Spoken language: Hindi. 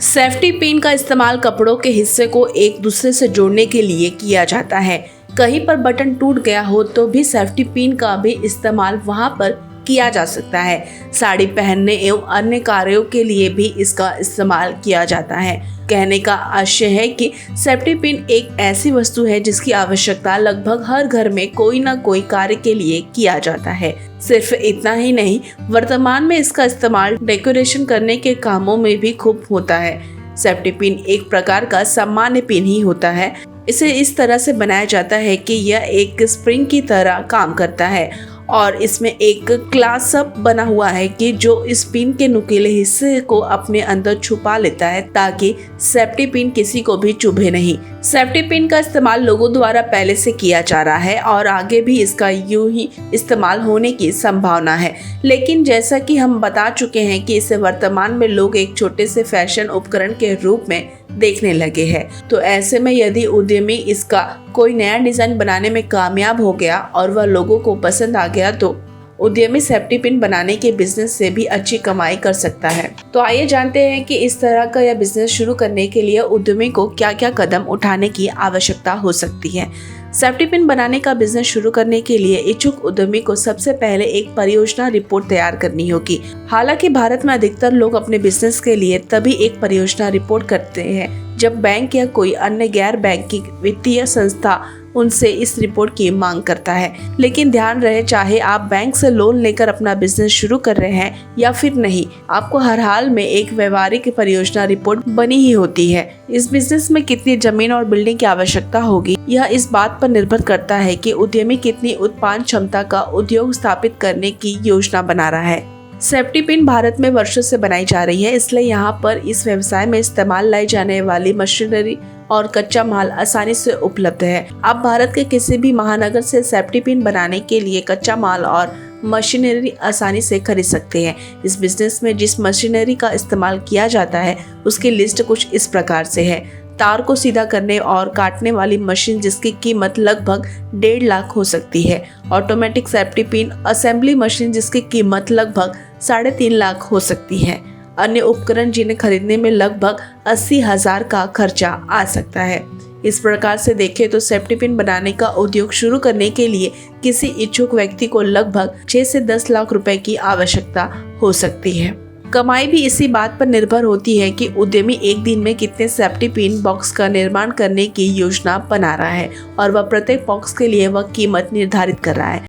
सेफ्टी पिन का इस्तेमाल कपड़ों के हिस्से को एक दूसरे से जोड़ने के लिए किया जाता है। कहीं पर बटन टूट गया हो तो भी सेफ्टी पिन का भी इस्तेमाल वहां पर किया जा सकता है। साड़ी पहनने एवं अन्य कार्यों के लिए भी इसका इस्तेमाल किया जाता है। कहने का आशय है कि सेफ्टी पिन एक ऐसी वस्तु है जिसकी आवश्यकता लगभग हर घर में कोई न कोई कार्य के लिए किया जाता है। सिर्फ इतना ही नहीं, वर्तमान में इसका इस्तेमाल डेकोरेशन करने के कामों में भी खूब होता है। सेफ्टी पिन एक प्रकार का सामान्य पिन ही होता है। इसे इस तरह से बनाया जाता है कि यह एक स्प्रिंग की तरह काम करता है और इसमें एक क्लासअप बना हुआ है कि जो इस पिन के नुकीले हिस्से को अपने अंदर छुपा लेता है ताकि सेफ्टी पिन किसी को भी चुभे नहीं। सेफ्टी पिन का इस्तेमाल लोगों द्वारा पहले से किया जा रहा है और आगे भी इसका यूं ही इस्तेमाल होने की संभावना है। लेकिन जैसा कि हम बता चुके हैं कि इसे वर्तमान में लोग एक छोटे से फैशन उपकरण के रूप में देखने लगे हैं। तो ऐसे में यदि उद्यमी इसका कोई नया डिजाइन बनाने में कामयाब हो गया और वह लोगों को पसंद आ गया तो उद्यमी सेफ्टी पिन बनाने के बिजनेस से भी अच्छी कमाई कर सकता है। तो आइए जानते हैं कि इस तरह का यह बिजनेस शुरू करने के लिए उद्यमी को क्या क्या कदम उठाने की आवश्यकता हो सकती है। सेफ्टी पिन बनाने का बिजनेस शुरू करने के लिए इच्छुक उद्यमी को सबसे पहले एक परियोजना रिपोर्ट तैयार करनी होगी। हालांकि भारत में अधिकतर लोग अपने बिजनेस के लिए तभी एक परियोजना रिपोर्ट करते हैं जब बैंक या कोई अन्य गैर बैंकिंग वित्तीय संस्था उनसे इस रिपोर्ट की मांग करता है। लेकिन ध्यान रहे, चाहे आप बैंक से लोन लेकर अपना बिजनेस शुरू कर रहे हैं या फिर नहीं, आपको हर हाल में एक व्यवहारिक परियोजना रिपोर्ट बनी ही होती है। इस बिजनेस में कितनी जमीन और बिल्डिंग की आवश्यकता होगी, यह इस बात पर निर्भर करता है कि उद्यमी कितनी उत्पादन क्षमता का उद्योग स्थापित करने की योजना बना रहा है। सेफ्टी पिन भारत में वर्षों से बनाई जा रही है, इसलिए यहाँ पर इस व्यवसाय में इस्तेमाल लाई जाने वाली मशीनरी और कच्चा माल आसानी से उपलब्ध है। आप भारत के किसी भी महानगर से सेफ्टी पिन बनाने के लिए कच्चा माल और मशीनरी आसानी से खरीद सकते हैं। इस बिजनेस में जिस मशीनरी का इस्तेमाल किया जाता है उसकी लिस्ट कुछ इस प्रकार से है। तार को सीधा करने और काटने वाली मशीन जिसकी कीमत लगभग 1.5 लाख हो सकती है। Automatic safety pin assembly machine जिसकी कीमत लगभग 3.5 लाख हो सकती है। अन्य उपकरण जिन्हें खरीदने में लगभग 80,000 का खर्चा आ सकता है। इस प्रकार से देखें तो सेफ्टी पिन बनाने का उद्योग शुरू करने के लिए किसी इच्छुक व्यक्ति को लगभग 6 से 10 लाख रुपए की आवश्यकता हो सकती है। कमाई भी इसी बात पर निर्भर होती है कि उद्यमी एक दिन में कितने सेफ्टी पिन बॉक्स का निर्माण करने की योजना बना रहा है और वह प्रत्येक बॉक्स के लिए वह कीमत निर्धारित कर रहा है।